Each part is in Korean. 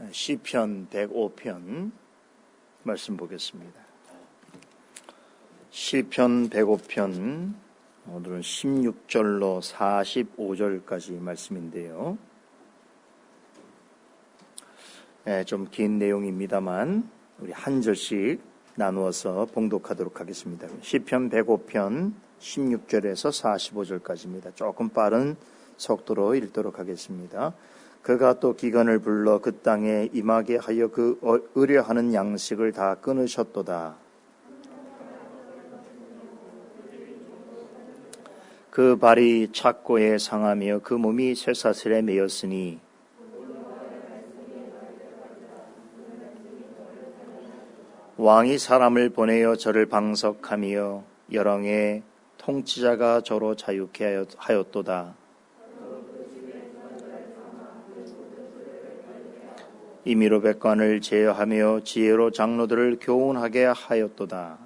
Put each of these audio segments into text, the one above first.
시편 105편 말씀 보겠습니다. 시편 105편 오늘은 16절로 45절까지 말씀인데요. 좀 긴 내용입니다만 우리 한 절씩 나누어서 봉독하도록 하겠습니다. 시편 105편 16절에서 45절까지입니다. 조금 빠른 속도로 읽도록 하겠습니다. 그가 또 기근을 불러 그 땅에 임하게 하여 그 의뢰하는 양식을 다 끊으셨도다. 그 발이 착고에 상하며 그 몸이 쇠사슬에 매였으니 왕이 사람을 보내어 저를 방석하며 열왕의 통치자가 저로 자유케 하였도다. 임의로 백관을 제어하며 지혜로 장로들을 교훈하게 하였도다.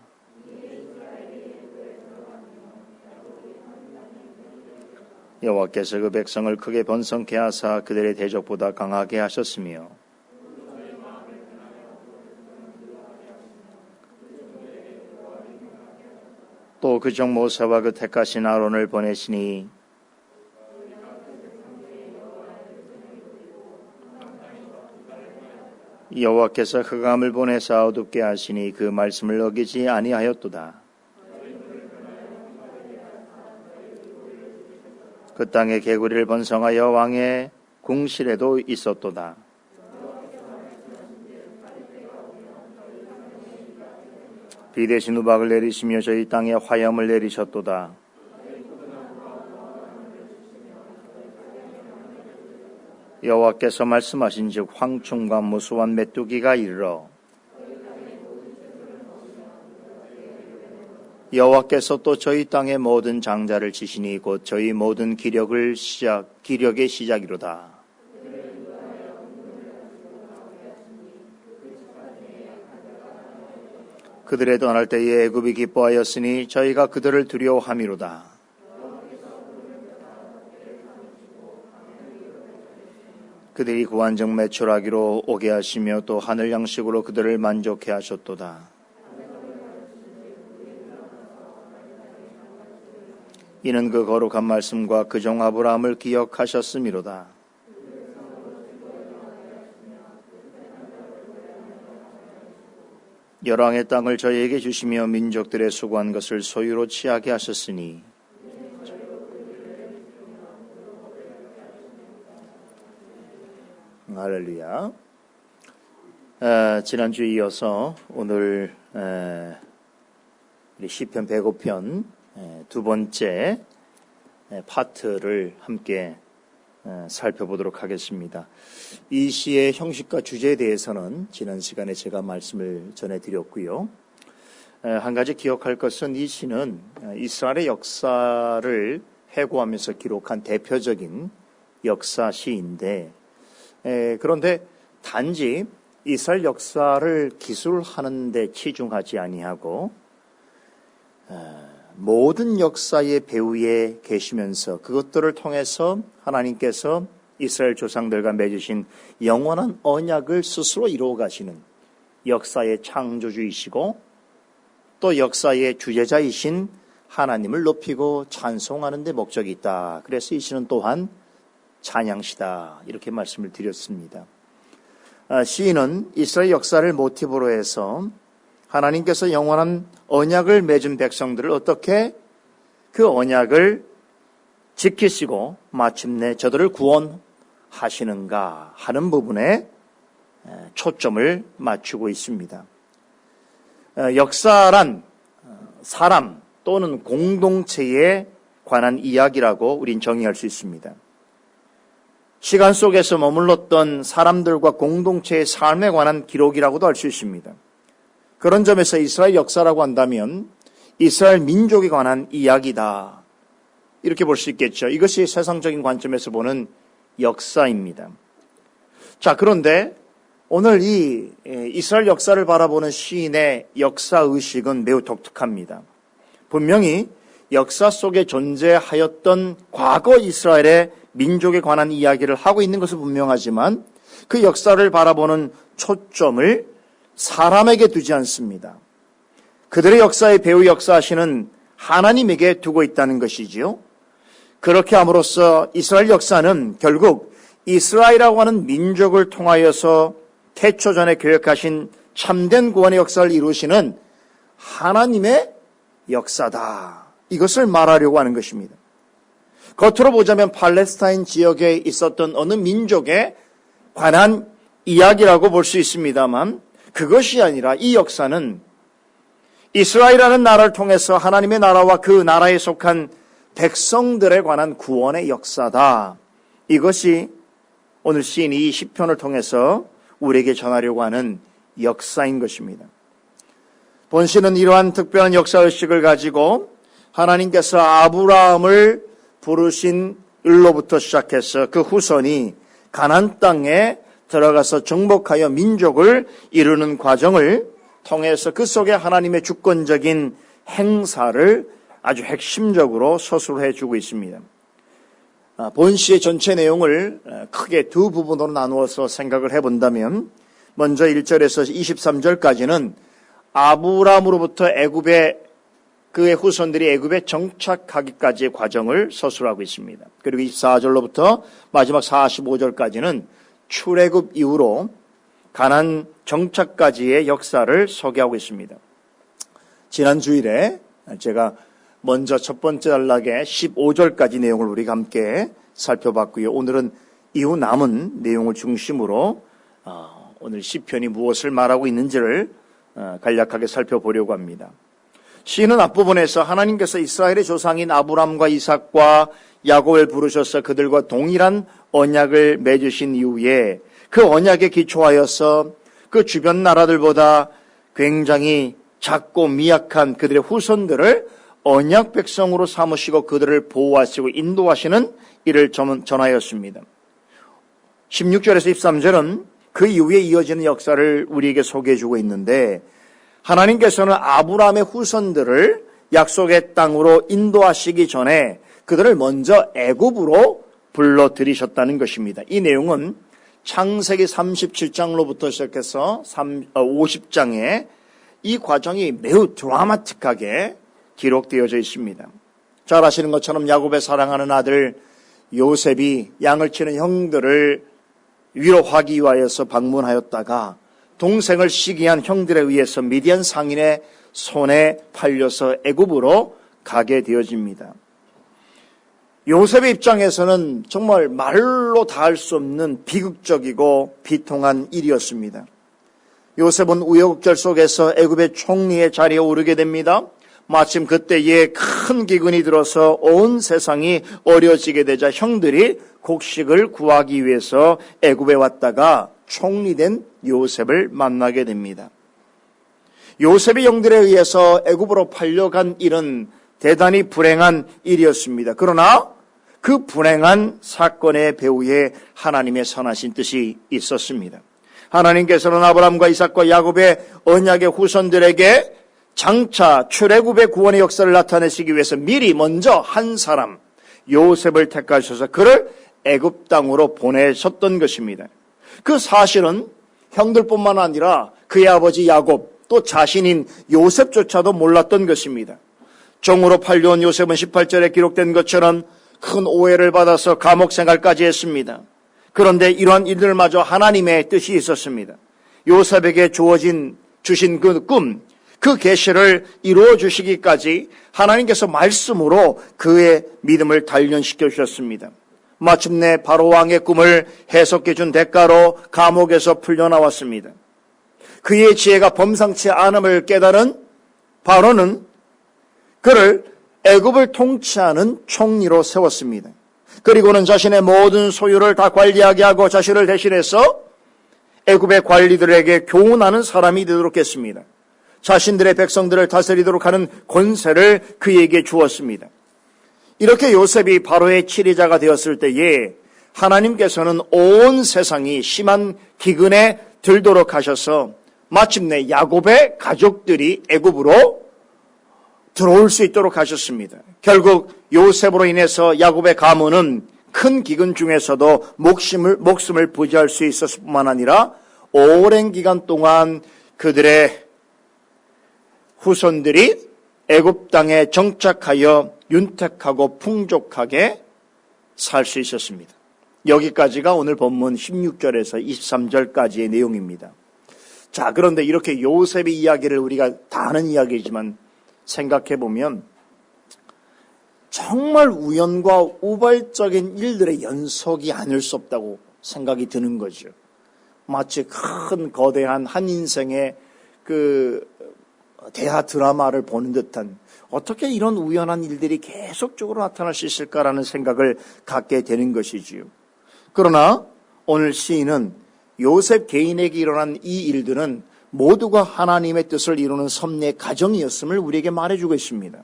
여호와께서 그 백성을 크게 번성케 하사 그들의 대적보다 강하게 하셨으며 또 그 종 모세와 그 택하신 아론을 보내시니 여호와께서 흑암을 보내사 어둡게 하시니 그 말씀을 어기지 아니하였도다. 그 땅에 개구리를 번성하여 왕의 궁실에도 있었도다. 비 대신 우박을 내리시며 저희 땅에 화염을 내리셨도다. 여호와께서 말씀하신즉 황충과 무수한 메뚜기가 이르러 여호와께서 또 저희 땅의 모든 장자를 치시니 곧 저희 모든 기력의 시작이로다. 그들의 떠날 때에 애굽이 기뻐하였으니 저희가 그들을 두려워함이로다. 그들이 구한정 매출하기로 오게 하시며 또 하늘 양식으로 그들을 만족해 하셨도다. 이는 그 거룩한 말씀과 그 종 아브라함을 기억하셨음이로다. 열왕의 땅을 저희에게 주시며 민족들의 수고한 것을 소유로 취하게 하셨으니 할렐루야. 지난주에 이어서 오늘 시편 105편 두 번째 파트를 함께 살펴보도록 하겠습니다. 이 시의 형식과 주제에 대해서는 지난 시간에 제가 말씀을 전해드렸고요. 한 가지 기억할 것은 이 시는 이스라엘의 역사를 회고하면서 기록한 대표적인 역사 시인데 그런데 단지 이스라엘 역사를 기술하는 데 치중하지 아니하고 모든 역사의 배후에 계시면서 그것들을 통해서 하나님께서 이스라엘 조상들과 맺으신 영원한 언약을 스스로 이루어 가시는 역사의 창조주이시고 또 역사의 주제자이신 하나님을 높이고 찬송하는 데 목적이 있다. 그래서 이 시는 또한 찬양시다 이렇게 말씀을 드렸습니다. 시인은 이스라엘 역사를 모티브로 해서 하나님께서 영원한 언약을 맺은 백성들을 어떻게 그 언약을 지키시고 마침내 저들을 구원하시는가 하는 부분에 초점을 맞추고 있습니다. 역사란 사람 또는 공동체에 관한 이야기라고 우린 정의할 수 있습니다. 시간 속에서 머물렀던 사람들과 공동체의 삶에 관한 기록이라고도 할 수 있습니다. 그런 점에서 이스라엘 역사라고 한다면 이스라엘 민족에 관한 이야기다. 이렇게 볼 수 있겠죠. 이것이 세상적인 관점에서 보는 역사입니다. 자, 그런데 오늘 이 이스라엘 역사를 바라보는 시인의 역사의식은 매우 독특합니다. 분명히 역사 속에 존재하였던 과거 이스라엘의 민족에 관한 이야기를 하고 있는 것은 분명하지만 그 역사를 바라보는 초점을 사람에게 두지 않습니다. 그들의 역사에 배후 역사하시는 하나님에게 두고 있다는 것이지요. 그렇게 함으로써 이스라엘 역사는 결국 이스라엘이라고 하는 민족을 통하여서 태초전에 계획하신 참된 구원의 역사를 이루시는 하나님의 역사다. 이것을 말하려고 하는 것입니다. 겉으로 보자면 팔레스타인 지역에 있었던 어느 민족에 관한 이야기라고 볼 수 있습니다만 그것이 아니라 이 역사는 이스라엘이라는 나라를 통해서 하나님의 나라와 그 나라에 속한 백성들에 관한 구원의 역사다. 이것이 오늘 시인이 이 시편을 통해서 우리에게 전하려고 하는 역사인 것입니다. 본시는 이러한 특별한 역사의식을 가지고 하나님께서 아브라함을 부르신 일로부터 시작해서 그 후손이 가나안 땅에 들어가서 정복하여 민족을 이루는 과정을 통해서 그 속에 하나님의 주권적인 행사를 아주 핵심적으로 서술해 주고 있습니다. 본시의 전체 내용을 크게 두 부분으로 나누어서 생각을 해본다면 먼저 1절에서 23절까지는 아브라함으로부터 애굽에 그의 후손들이 애굽에 정착하기까지의 과정을 서술하고 있습니다. 그리고 24절로부터 마지막 45절까지는 출애굽 이후로 가나안 정착까지의 역사를 소개하고 있습니다. 지난 주일에 제가 먼저 첫 번째 단락의 15절까지 내용을 우리가 함께 살펴봤고요. 오늘은 이후 남은 내용을 중심으로 오늘 시편이 무엇을 말하고 있는지를 간략하게 살펴보려고 합니다. 시인은 앞부분에서 하나님께서 이스라엘의 조상인 아브람과 이삭과 야곱을 부르셔서 그들과 동일한 언약을 맺으신 이후에 그 언약에 기초하여서 그 주변 나라들보다 굉장히 작고 미약한 그들의 후손들을 언약 백성으로 삼으시고 그들을 보호하시고 인도하시는 일을 전하였습니다. 16절에서 23절은 그 이후에 이어지는 역사를 우리에게 소개해주고 있는데 하나님께서는 아브라함의 후손들을 약속의 땅으로 인도하시기 전에 그들을 먼저 애굽으로 불러들이셨다는 것입니다. 이 내용은 창세기 37장로부터 시작해서 50장에 이 과정이 매우 드라마틱하게 기록되어져 있습니다. 잘 아시는 것처럼 야곱의 사랑하는 아들 요셉이 양을 치는 형들을 위로하기 위하여서 방문하였다가 동생을 시기한 형들에 의해서 미디안 상인의 손에 팔려서 애굽으로 가게 되어집니다. 요셉의 입장에서는 정말 말로 다 할 수 없는 비극적이고 비통한 일이었습니다. 요셉은 우여곡절 속에서 애굽의 총리의 자리에 오르게 됩니다. 마침 그때에 큰 기근이 들어서 온 세상이 어려지게 되자 형들이 곡식을 구하기 위해서 애굽에 왔다가 총리된 요셉을 만나게 됩니다. 요셉의 형들에 의해서 애굽으로 팔려간 일은 대단히 불행한 일이었습니다. 그러나 그 불행한 사건의 배후에 하나님의 선하신 뜻이 있었습니다. 하나님께서는 아브라함과 이삭과 야곱의 언약의 후손들에게 장차 출애굽의 구원의 역사를 나타내시기 위해서 미리 먼저 한 사람 요셉을 택하셔서 그를 애굽 땅으로 보내셨던 것입니다. 그 사실은 형들뿐만 아니라 그의 아버지 야곱 또 자신인 요셉조차도 몰랐던 것입니다. 종으로 팔려온 요셉은 18절에 기록된 것처럼 큰 오해를 받아서 감옥 생활까지 했습니다. 그런데 이러한 일들마저 하나님의 뜻이 있었습니다. 요셉에게 주신 그 꿈, 그 계시를 이루어 주시기까지 하나님께서 말씀으로 그의 믿음을 단련시켜 주셨습니다. 마침내 바로 왕의 꿈을 해석해 준 대가로 감옥에서 풀려나왔습니다. 그의 지혜가 범상치 않음을 깨달은 바로는 그를 애굽을 통치하는 총리로 세웠습니다. 그리고는 자신의 모든 소유를 다 관리하게 하고 자신을 대신해서 애굽의 관리들에게 교훈하는 사람이 되도록 했습니다. 자신들의 백성들을 다스리도록 하는 권세를 그에게 주었습니다. 이렇게 요셉이 바로의 치리자가 되었을 때에 하나님께서는 온 세상이 심한 기근에 들도록 하셔서 마침내 야곱의 가족들이 애굽으로 들어올 수 있도록 하셨습니다. 결국 요셉으로 인해서 야곱의 가문은 큰 기근 중에서도 목숨을 부지할 수 있었을 뿐만 아니라 오랜 기간 동안 그들의 후손들이 애굽 땅에 정착하여 윤택하고 풍족하게 살 수 있었습니다. 여기까지가 오늘 본문 16절에서 23절까지의 내용입니다. 자, 그런데 이렇게 요셉의 이야기를 우리가 다 아는 이야기지만 생각해 보면 정말 우연과 우발적인 일들의 연속이 아닐 수 없다고 생각이 드는 거죠. 마치 큰 거대한 한 인생의 그 대하 드라마를 보는 듯한, 어떻게 이런 우연한 일들이 계속적으로 나타날 수 있을까라는 생각을 갖게 되는 것이지요. 그러나 오늘 시인은 요셉 개인에게 일어난 이 일들은 모두가 하나님의 뜻을 이루는 섭리의 과정이었음을 우리에게 말해주고 있습니다.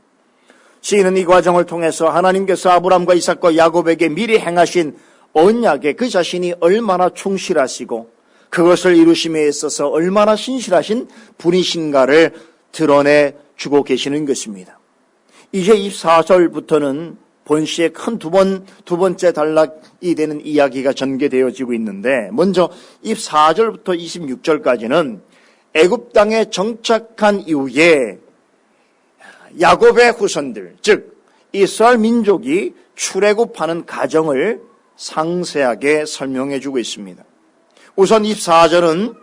시인은 이 과정을 통해서 하나님께서 아브라함과 이삭과 야곱에게 미리 행하신 언약에 그 자신이 얼마나 충실하시고 그것을 이루심에 있어서 얼마나 신실하신 분이신가를 드러내주고 계시는 것입니다. 이제 24절부터는 본시의 큰 두 번째 단락이 되는 이야기가 전개되어지고 있는데, 먼저 24절부터 26절까지는 애굽 땅에 정착한 이후에 야곱의 후손들, 즉 이스라엘 민족이 출애굽하는 과정을 상세하게 설명해주고 있습니다. 우선 24절은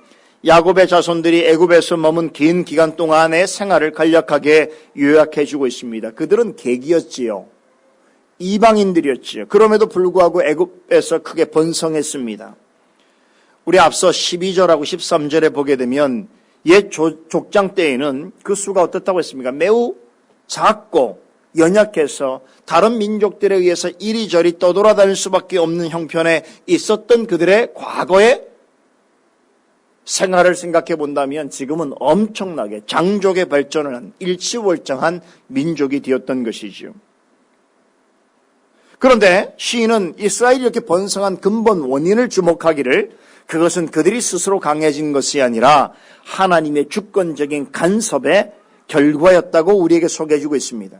야곱의 자손들이 애굽에서 머문 긴 기간 동안의 생활을 간략하게 요약해주고 있습니다. 그들은 객이었지요. 이방인들이었지요. 그럼에도 불구하고 애굽에서 크게 번성했습니다. 우리 앞서 12절하고 13절에 보게 되면 옛 족장 때에는 그 수가 어떻다고 했습니까? 매우 작고 연약해서 다른 민족들에 의해서 이리저리 떠돌아다닐 수밖에 없는 형편에 있었던 그들의 과거의 생활을 생각해 본다면 지금은 엄청나게 장족의 발전을 한 일치월장한 민족이 되었던 것이죠. 그런데 시인은 이스라엘이 이렇게 번성한 근본 원인을 주목하기를, 그것은 그들이 스스로 강해진 것이 아니라 하나님의 주권적인 간섭의 결과였다고 우리에게 소개해주고 있습니다.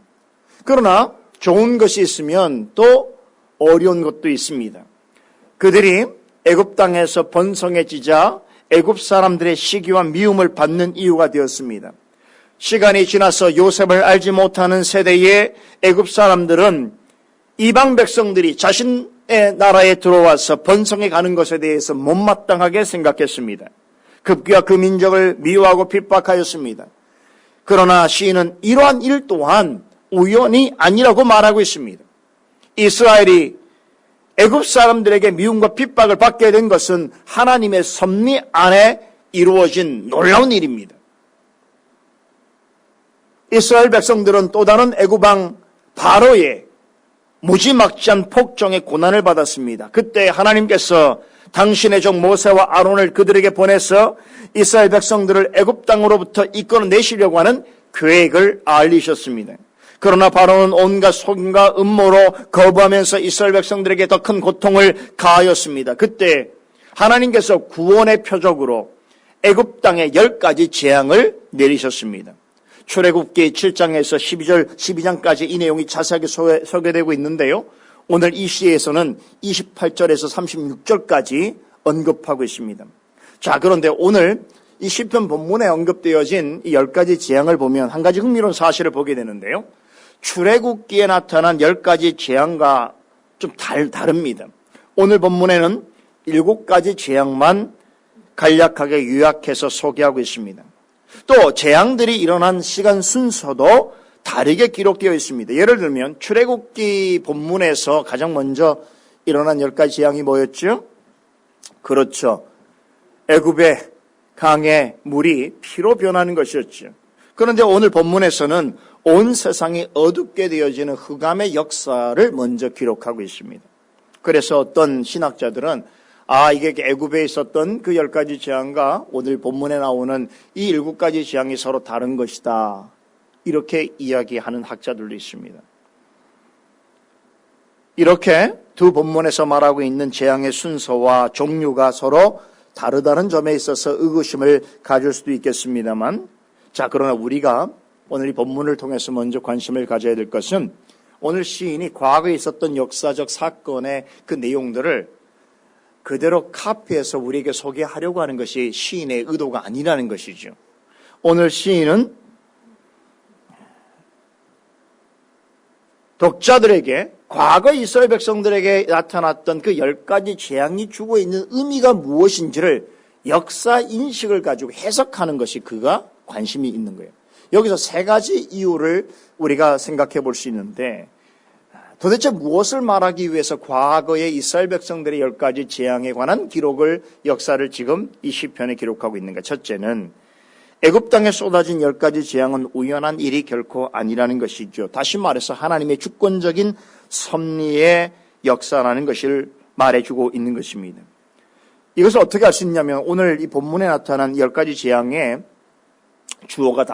그러나 좋은 것이 있으면 또 어려운 것도 있습니다. 그들이 애굽 땅에서 번성해지자 애굽 사람들의 시기와 미움을 받는 이유가 되었습니다. 시간이 지나서 요셉을 알지 못하는 세대의 애굽 사람들은 이방 백성들이 자신의 나라에 들어와서 번성해 가는 것에 대해서 못마땅하게 생각했습니다. 급기야 그 민족을 미워하고 핍박하였습니다. 그러나 시인은 이러한 일 또한 우연이 아니라고 말하고 있습니다. 이스라엘이 애굽 사람들에게 미움과 핍박을 받게 된 것은 하나님의 섭리 안에 이루어진 놀라운 일입니다. 이스라엘 백성들은 또 다른 애굽 왕 바로의 무지막지한 폭정의 고난을 받았습니다. 그때 하나님께서 당신의 종 모세와 아론을 그들에게 보내서 이스라엘 백성들을 애굽 땅으로부터 이끌어내시려고 하는 계획을 알리셨습니다. 그러나 바로는 온갖 속임과 음모로 거부하면서 이스라엘 백성들에게 더 큰 고통을 가하였습니다. 그때 하나님께서 구원의 표적으로 애굽 땅에 10가지 재앙을 내리셨습니다. 출애굽기 7장에서 12장까지 이 내용이 자세하게 소개되고 있는데요. 오늘 이 시에서는 28절에서 36절까지 언급하고 있습니다. 자, 그런데 오늘 이 시편 본문에 언급되어진 이 10가지 재앙을 보면 한 가지 흥미로운 사실을 보게 되는데요. 출애굽기에 나타난 10가지 재앙과 좀 다릅니다. 오늘 본문에는 7가지 재앙만 간략하게 요약해서 소개하고 있습니다. 또 재앙들이 일어난 시간 순서도 다르게 기록되어 있습니다. 예를 들면 출애굽기 본문에서 가장 먼저 일어난 10가지 재앙이 뭐였죠? 그렇죠. 애굽의 강의 물이 피로 변하는 것이었죠. 그런데 오늘 본문에서는 온 세상이 어둡게 되어지는 흑암의 역사를 먼저 기록하고 있습니다. 그래서 어떤 신학자들은 이게 애굽에 있었던 그 10가지 재앙과 오늘 본문에 나오는 이 7가지 재앙이 서로 다른 것이다, 이렇게 이야기하는 학자들도 있습니다. 이렇게 두 본문에서 말하고 있는 재앙의 순서와 종류가 서로 다르다는 점에 있어서 의구심을 가질 수도 있겠습니다만, 자, 그러나 우리가 오늘 이 본문을 통해서 먼저 관심을 가져야 될 것은 오늘 시인이 과거에 있었던 역사적 사건의 그 내용들을 그대로 카피해서 우리에게 소개하려고 하는 것이 시인의 의도가 아니라는 것이죠. 오늘 시인은 독자들에게 과거 이스라엘 백성들에게 나타났던 그 10가지 재앙이 주고 있는 의미가 무엇인지를 역사 인식을 가지고 해석하는 것이 그가 관심이 있는 거예요. 여기서 3가지 이유를 우리가 생각해 볼 수 있는데 도대체 무엇을 말하기 위해서 과거의 이스라엘 백성들의 10가지 재앙에 관한 기록을 역사를 지금 이 시편에 기록하고 있는가. 첫째는 애굽 땅에 쏟아진 10가지 재앙은 우연한 일이 결코 아니라는 것이죠. 다시 말해서 하나님의 주권적인 섭리의 역사라는 것을 말해주고 있는 것입니다. 이것을 어떻게 알 수 있냐면 오늘 이 본문에 나타난 10가지 재앙의 주어가 다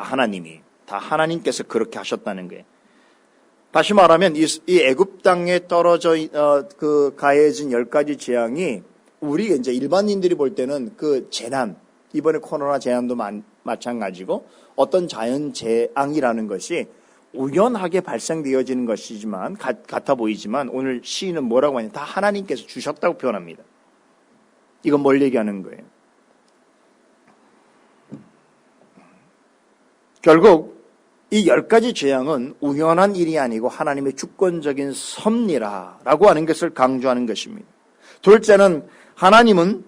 하나님께서 그렇게 하셨다는 거예요. 다시 말하면 이 애굽 땅에 떨어져 가해진 10가지 재앙이 우리 이제 일반인들이 볼 때는 그 재난, 이번에 코로나 재난도 마찬가지고 어떤 자연 재앙이라는 것이 우연하게 발생되어지는 것이지만 같아 보이지만 오늘 시인은 뭐라고 하냐, 다 하나님께서 주셨다고 표현합니다. 이건 뭘 얘기하는 거예요? 결국 이 10가지 재앙은 우연한 일이 아니고 하나님의 주권적인 섭리라고 하는 것을 강조하는 것입니다. 둘째는 하나님은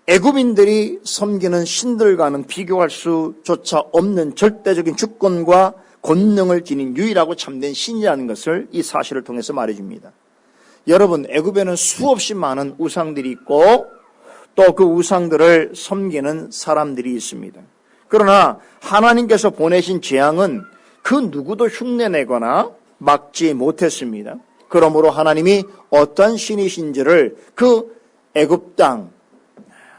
애굽인들이 섬기는 신들과는 비교할 수조차 없는 절대적인 주권과 권능을 지닌 유일하고 참된 신이라는 것을 이 사실을 통해서 말해줍니다. 여러분, 애굽에는 수없이 많은 우상들이 있고 또 그 우상들을 섬기는 사람들이 있습니다. 그러나 하나님께서 보내신 재앙은 그 누구도 흉내내거나 막지 못했습니다. 그러므로 하나님이 어떤 신이신지를 그 애굽 땅,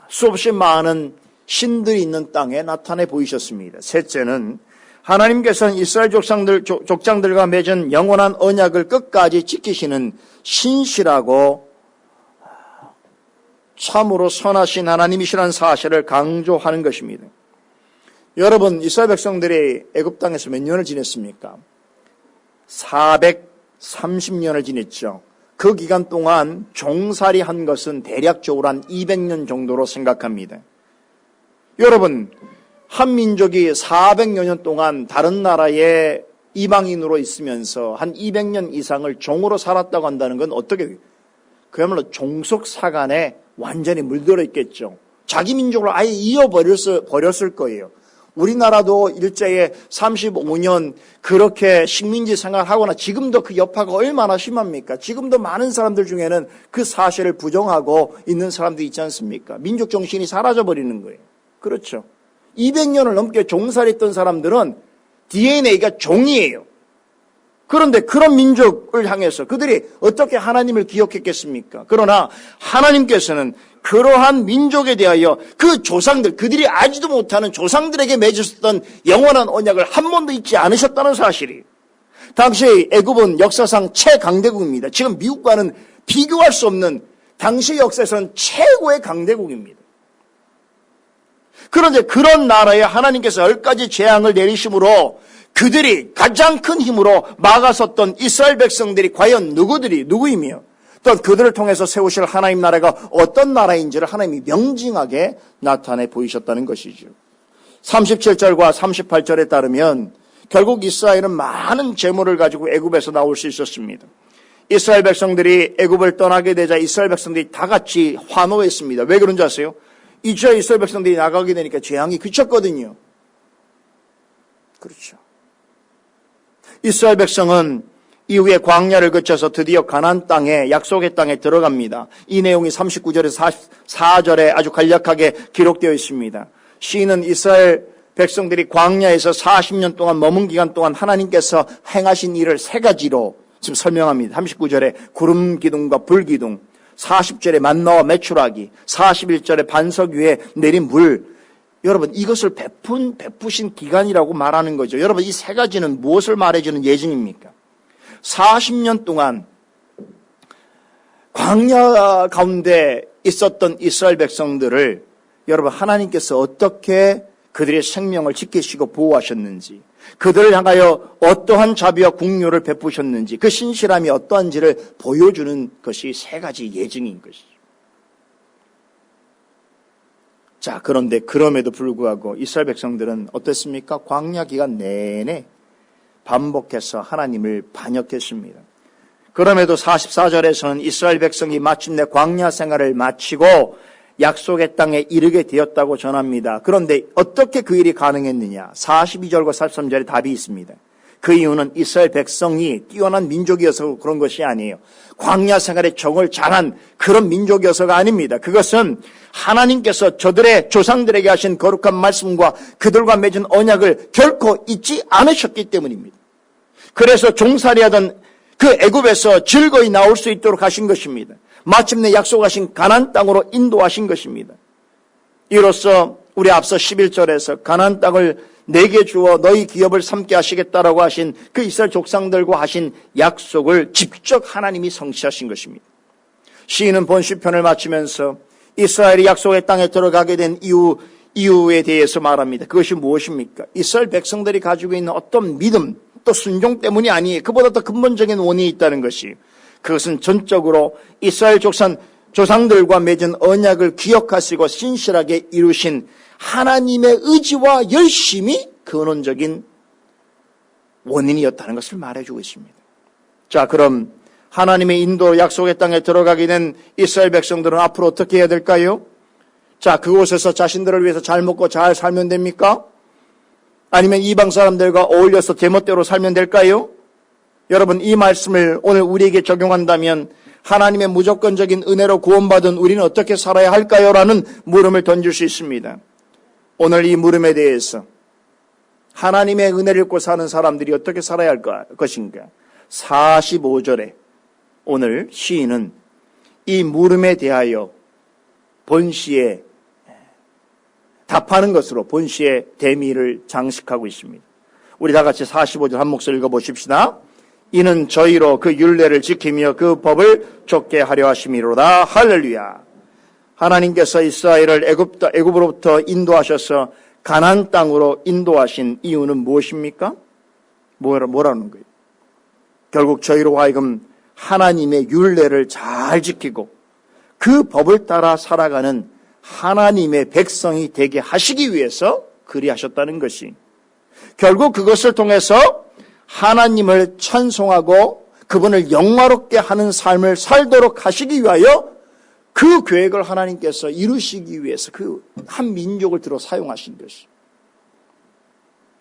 수없이 많은 신들이 있는 땅에 나타내 보이셨습니다. 셋째는 하나님께서는 이스라엘 족장들과 맺은 영원한 언약을 끝까지 지키시는 신실하고 참으로 선하신 하나님이시라는 사실을 강조하는 것입니다. 여러분, 이스라엘 백성들이 애굽 땅에서 몇 년을 지냈습니까? 430년을 지냈죠. 그 기간 동안 종살이 한 것은 대략적으로 한 200년 정도로 생각합니다. 여러분, 한 민족이 400여 년 동안 다른 나라에 이방인으로 있으면서 한 200년 이상을 종으로 살았다고 한다는 건 어떻게, 그야말로 종속사관에 완전히 물들어 있겠죠. 자기 민족을 아예 버렸을 거예요. 우리나라도 일제에 35년 그렇게 식민지 생활하거나 지금도 그 여파가 얼마나 심합니까? 지금도 많은 사람들 중에는 그 사실을 부정하고 있는 사람들이 있지 않습니까? 민족 정신이 사라져버리는 거예요. 그렇죠. 200년을 넘게 종살이했던 사람들은 DNA가 종이에요. 그런데 그런 민족을 향해서 그들이 어떻게 하나님을 기억했겠습니까? 그러나 하나님께서는 그러한 민족에 대하여 그 조상들, 그들이 알지도 못하는 조상들에게 맺으셨던 영원한 언약을 한 번도 잊지 않으셨다는 사실이, 당시 애굽은 역사상 최강대국입니다. 지금 미국과는 비교할 수 없는 당시 역사에서는 최고의 강대국입니다. 그런데 그런 나라에 하나님께서 10가지 재앙을 내리심으로 그들이 가장 큰 힘으로 막아섰던 이스라엘 백성들이 과연 누구이며 또 그들을 통해서 세우실 하나님 나라가 어떤 나라인지를 하나님이 명징하게 나타내 보이셨다는 것이죠. 37절과 38절에 따르면 결국 이스라엘은 많은 재물을 가지고 애굽에서 나올 수 있었습니다. 이스라엘 백성들이 애굽을 떠나게 되자 이스라엘 백성들이 다 같이 환호했습니다. 왜 그런지 아세요? 이제 이스라엘 백성들이 나가게 되니까 재앙이 그쳤거든요. 그렇죠. 이스라엘 백성은 이후에 광야를 거쳐서 드디어 가나안 땅에, 약속의 땅에 들어갑니다. 이 내용이 39절에서 44절에 아주 간략하게 기록되어 있습니다. 시인은 이스라엘 백성들이 광야에서 40년 동안 머문 기간 동안 하나님께서 행하신 일을 3가지로 지금 설명합니다. 39절에 구름 기둥과 불 기둥, 40절에 만나와 메추라기, 41절에 반석 위에 내린 물. 여러분, 이것을 베푸신 기간이라고 말하는 거죠. 여러분, 이 3가지는 무엇을 말해주는 예증입니까? 40년 동안 광야 가운데 있었던 이스라엘 백성들을 여러분, 하나님께서 어떻게 그들의 생명을 지키시고 보호하셨는지, 그들을 향하여 어떠한 자비와 국률을 베푸셨는지 그 신실함이 어떠한지를 보여주는 것이 세 가지 예증인 것이죠. 자, 그런데 그럼에도 불구하고 이스라엘 백성들은 어땠습니까? 광야 기간 내내 반복해서 하나님을 반역했습니다. 그럼에도 44절에서는 이스라엘 백성이 마침내 광야 생활을 마치고 약속의 땅에 이르게 되었다고 전합니다. 그런데 어떻게 그 일이 가능했느냐? 42절과 43절에 답이 있습니다. 그 이유는 이스라엘 백성이 뛰어난 민족이어서 그런 것이 아니에요. 광야 생활의 적응을 잘한 그런 민족이어서가 아닙니다. 그것은 하나님께서 저들의 조상들에게 하신 거룩한 말씀과 그들과 맺은 언약을 결코 잊지 않으셨기 때문입니다. 그래서 종살이하던 그 애굽에서 즐거이 나올 수 있도록 하신 것입니다. 마침내 약속하신 가나안 땅으로 인도하신 것입니다. 이로써 우리 앞서 11절에서 가나안 땅을 내게 주어 너희 기업을 삼게 하시겠다라고 하신 그 이스라엘 족상들과 하신 약속을 직접 하나님이 성취하신 것입니다. 시인은 본 시편을 마치면서 이스라엘이 약속의 땅에 들어가게 된 이유에 대해서 말합니다. 그것이 무엇입니까? 이스라엘 백성들이 가지고 있는 어떤 믿음 또 순종 때문이 아니에요. 그보다 더 근본적인 원인이 있다는 것이, 그것은 전적으로 이스라엘 조상들과 맺은 언약을 기억하시고 신실하게 이루신 하나님의 의지와 열심이 근원적인 원인이었다는 것을 말해주고 있습니다. 자, 그럼 하나님의 인도로 약속의 땅에 들어가게 된 이스라엘 백성들은 앞으로 어떻게 해야 될까요? 자, 그곳에서 자신들을 위해서 잘 먹고 잘 살면 됩니까? 아니면 이방 사람들과 어울려서 제멋대로 살면 될까요? 여러분, 이 말씀을 오늘 우리에게 적용한다면 하나님의 무조건적인 은혜로 구원받은 우리는 어떻게 살아야 할까요? 라는 물음을 던질 수 있습니다. 오늘 이 물음에 대해서 하나님의 은혜를 입고 사는 사람들이 어떻게 살아야 할 것인가? 45절에 오늘 시인은 이 물음에 대하여 본시에 답하는 것으로 본시의 대미를 장식하고 있습니다. 우리 다 같이 45절 한 목소리 읽어보십시다. 이는 저희로 그 율례를 지키며 그 법을 좇게 하려 하심이로다. 할렐루야. 하나님께서 이스라엘을 애굽으로부터 인도하셔서 가나안 땅으로 인도하신 이유는 무엇입니까? 뭐라는 거예요? 결국 저희로 하여금 하나님의 율례를 잘 지키고 그 법을 따라 살아가는 하나님의 백성이 되게 하시기 위해서 그리하셨다는 것이, 결국 그것을 통해서 하나님을 찬송하고 그분을 영화롭게 하는 삶을 살도록 하시기 위하여 그 계획을 하나님께서 이루시기 위해서 그 한 민족을 들어 사용하신 것이,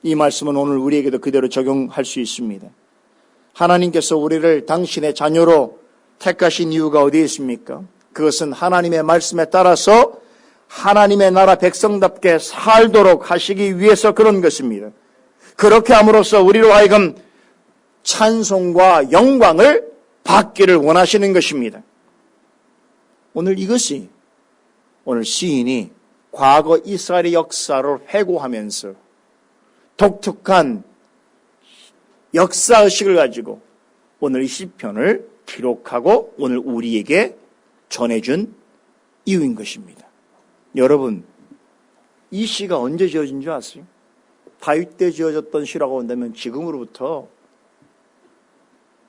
이 말씀은 오늘 우리에게도 그대로 적용할 수 있습니다. 하나님께서 우리를 당신의 자녀로 택하신 이유가 어디에 있습니까? 그것은 하나님의 말씀에 따라서 하나님의 나라 백성답게 살도록 하시기 위해서 그런 것입니다. 그렇게 함으로써 우리로 하여금 찬송과 영광을 받기를 원하시는 것입니다. 오늘 이것이 오늘 시인이 과거 이스라엘의 역사를 회고하면서 독특한 역사의식을 가지고 오늘 이 시편을 기록하고 오늘 우리에게 전해준 이유인 것입니다. 여러분, 이 시가 언제 지어진 줄 아세요? 다윗 때 지어졌던 시라고 한다면 지금으로부터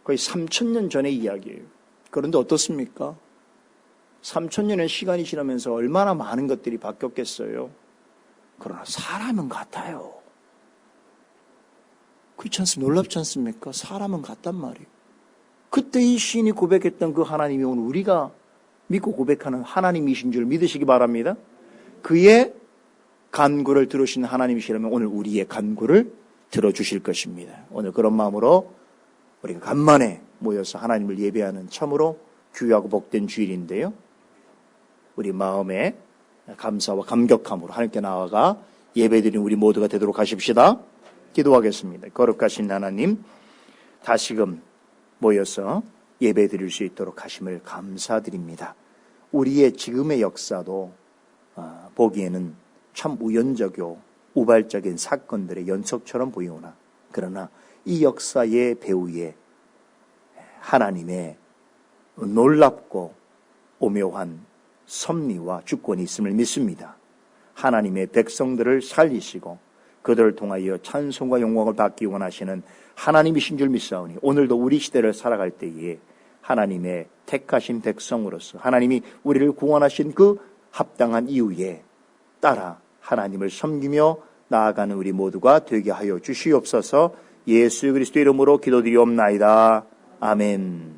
거의 3,000년 전의 이야기예요. 그런데 어떻습니까? 3,000년의 시간이 지나면서 얼마나 많은 것들이 바뀌었겠어요. 그러나 사람은 같아요. 그렇지 않습니까? 놀랍지 않습니까? 사람은 같단 말이에요. 그때 이 시인이 고백했던 그 하나님이 오늘 우리가 믿고 고백하는 하나님이신 줄 믿으시기 바랍니다. 그의 간구를 들으신 하나님이시라면 오늘 우리의 간구를 들어주실 것입니다. 오늘 그런 마음으로 우리가 간만에 모여서 하나님을 예배하는 참으로 귀하고 복된 주일인데요. 우리 마음에 감사와 감격함으로 하나님께 나아가 예배드리는 우리 모두가 되도록 하십시다. 기도하겠습니다. 거룩하신 하나님, 다시금 모여서 예배드릴 수 있도록 하심을 감사드립니다. 우리의 지금의 역사도 보기에는 참 우연적이고 우발적인 사건들의 연속처럼 보이오나, 그러나 이 역사의 배후에 하나님의 놀랍고 오묘한 섭리와 주권이 있음을 믿습니다. 하나님의 백성들을 살리시고 그들을 통하여 찬송과 영광을 받기 원하시는 하나님이신 줄 믿사오니 오늘도 우리 시대를 살아갈 때에 하나님의 택하신 백성으로서 하나님이 우리를 구원하신 그 합당한 이유에 따라 하나님을 섬기며 나아가는 우리 모두가 되게 하여 주시옵소서. 예수 그리스도 이름으로 기도드리옵나이다. 아멘.